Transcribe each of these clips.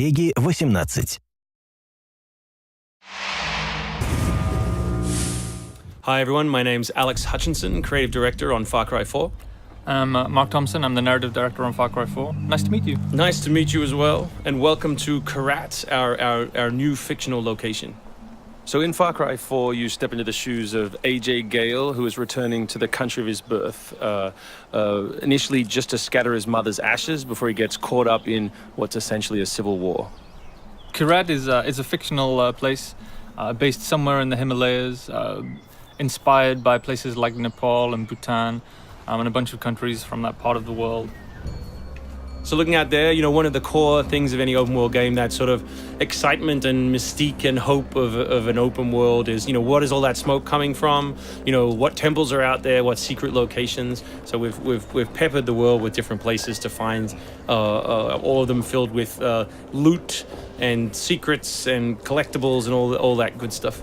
Пеги 18. Hi everyone, my name's Alex Hutchinson, creative director on Far Cry 4. I'm Mark Thompson, I'm the narrative director on Far Cry 4. Nice to meet you. Nice to meet you as well, and welcome to Kyrat, our new fictional location. So in Far Cry 4, you step into the shoes of AJ Gale, who is returning to the country of his birth, initially just to scatter his mother's ashes before he gets caught up in what's essentially a civil war. Kyrat is a fictional place based somewhere in the Himalayas, inspired by places like Nepal and Bhutan, and a bunch of countries from that part of the world. So looking out there, one of the core things of any open world game, that sort of excitement and mystique and hope of an open world is, what is all that smoke coming from? What temples are out there? What secret locations? So we've peppered the world with different places to find all of them filled with loot and secrets and collectibles and all that good stuff.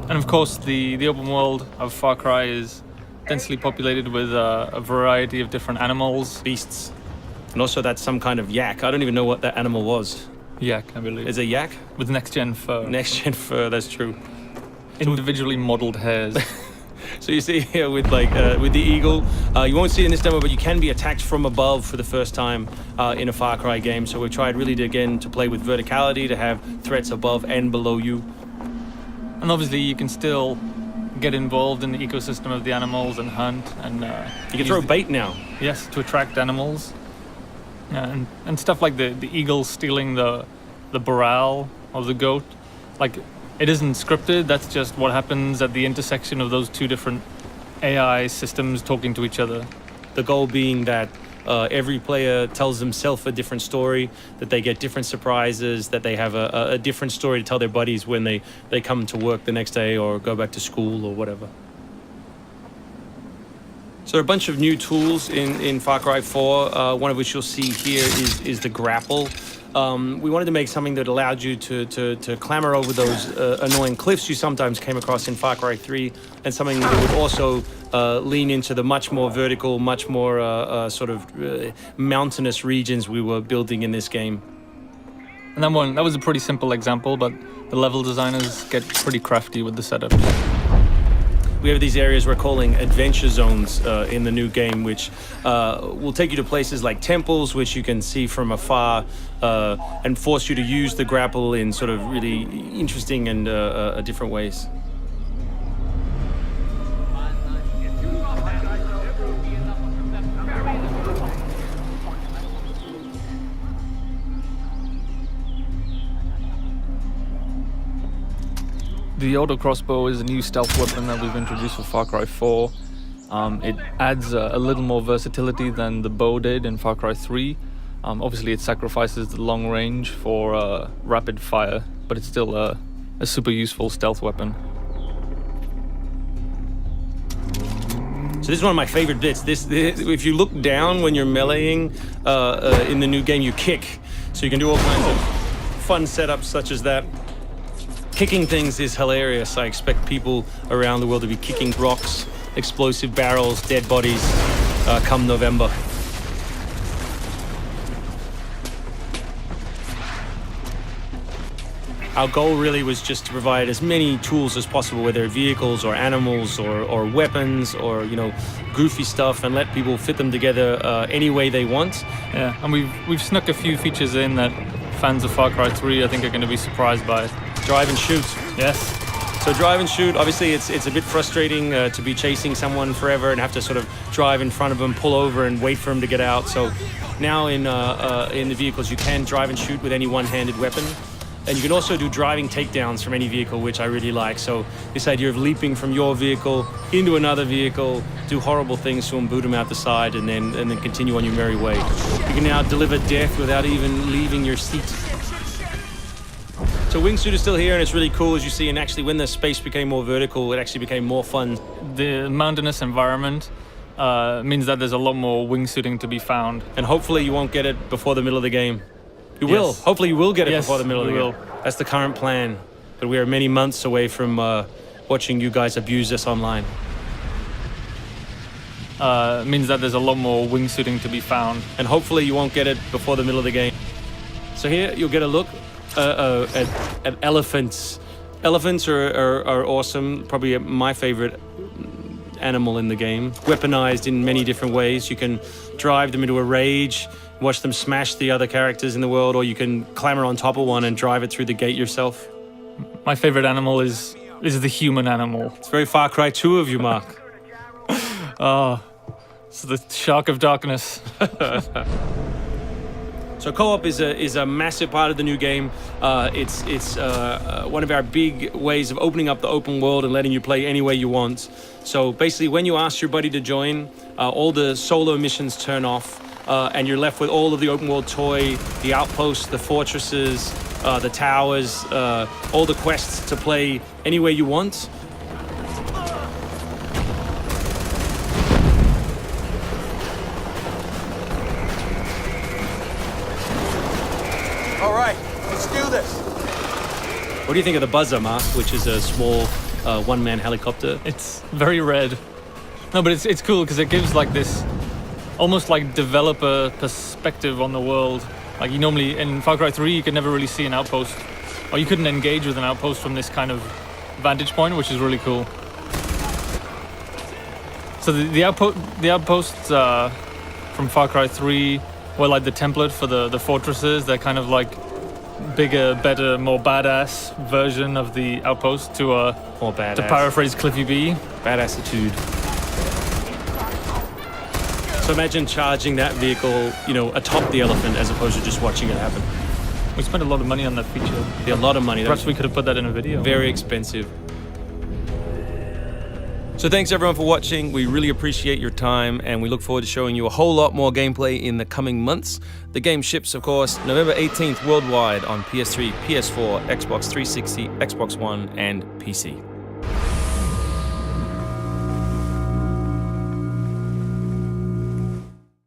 And of course, the open world of Far Cry is densely populated with a variety of different animals, beasts. And also that's some kind of yak. I don't even know what that animal was. Yak, I believe. Is it yak? With next-gen fur. Next-gen fur, that's true. Individually modeled hairs. So you see here with the eagle, you won't see it in this demo, but you can be attacked from above for the first time in a Far Cry game. So we've tried really to play with verticality, to have threats above and below you. And obviously you can still get involved in the ecosystem of the animals and hunt, and you can throw bait now. Yes, to attract animals. And stuff like the eagle stealing the morale of the goat. Like, it isn't scripted, that's just what happens at the intersection of those two different AI systems talking to each other. The goal being that every player tells themselves a different story, that they get different surprises, that they have a different story to tell their buddies when they come to work the next day or go back to school or whatever. So there are a bunch of new tools in Far Cry 4, one of which you'll see here is the grapple. We wanted to make something that allowed you to clamber over those annoying cliffs you sometimes came across in Far Cry 3, and something that would also lean into the much more vertical, much more mountainous regions we were building in this game. And that was a pretty simple example, but the level designers get pretty crafty with the setup. We have these areas we're calling adventure zones in the new game, which will take you to places like temples, which you can see from afar, and force you to use the grapple in sort of really interesting and different ways. The auto crossbow is a new stealth weapon that we've introduced for Far Cry 4. It adds a little more versatility than the bow did in Far Cry 3. Obviously it sacrifices the long range for rapid fire, but it's still a super useful stealth weapon. So this is one of my favorite bits. This if you look down when you're meleeing in the new game, you kick. So you can do all kinds of fun setups such as that. Kicking things is hilarious. I expect people around the world to be kicking rocks, explosive barrels, dead bodies come November. Our goal really was just to provide as many tools as possible, whether they're vehicles or animals or weapons or goofy stuff, and let people fit them together any way they want. Yeah, and we've snuck a few features in that fans of Far Cry 3 I think are going to be surprised by. Drive and shoot. Yes. So drive and shoot, obviously it's a bit frustrating to be chasing someone forever and have to sort of drive in front of them, pull over and wait for them to get out. So now in the vehicles you can drive and shoot with any one-handed weapon. And you can also do driving takedowns from any vehicle, which I really like. So this idea of leaping from your vehicle into another vehicle, do horrible things to them, boot them out the side, and then continue on your merry way. You can now deliver death without even leaving your seat. So wingsuit is still here, and it's really cool, as you see, and actually when the space became more vertical, it actually became more fun. The mountainous environment means that there's a lot more wingsuiting to be found. And hopefully you won't get it before the middle of the game. You will. Hopefully you will get it before the middle of the game. That's the current plan. But we are many months away from watching you guys abuse us online. Means that there's a lot more wingsuiting to be found. And hopefully you won't get it before the middle of the game. So here you'll get a look at elephants. Elephants are awesome, probably my favorite animal in the game. Weaponized in many different ways. You can drive them into a rage, watch them smash the other characters in the world, or you can clamber on top of one and drive it through the gate yourself. My favorite animal is the human animal. It's very Far Cry 2 of you, Mark. Oh, it's the shark of darkness. So co-op is a massive part of the new game. It's one of our big ways of opening up the open world and letting you play any way you want. So basically, when you ask your buddy to join, all the solo missions turn off, and you're left with all of the open world toy, the outposts, the fortresses, the towers, all the quests to play any way you want. All right, let's do this. What do you think of the Buzzer, Mark, which is a small one-man helicopter? It's very red. No, but it's cool because it gives like this almost like developer perspective on the world. Like you normally in Far Cry 3 you could never really see an outpost, or you couldn't engage with an outpost from this kind of vantage point, which is really cool. So the outposts from Far Cry 3 were like the template for the fortresses. They're kind of like bigger, better, more badass version of the outpost to More badass. to paraphrase Cliffy B. Badassitude. So imagine charging that vehicle, atop the elephant as opposed to just watching it happen. We spent a lot of money on that feature. A lot of money. Perhaps we could have put that in a video. Very expensive. So thanks everyone for watching. We really appreciate your time, and we look forward to showing you a whole lot more gameplay in the coming months. The game ships, of course, November 18th worldwide on PS3, PS4, Xbox 360, Xbox One, and PC.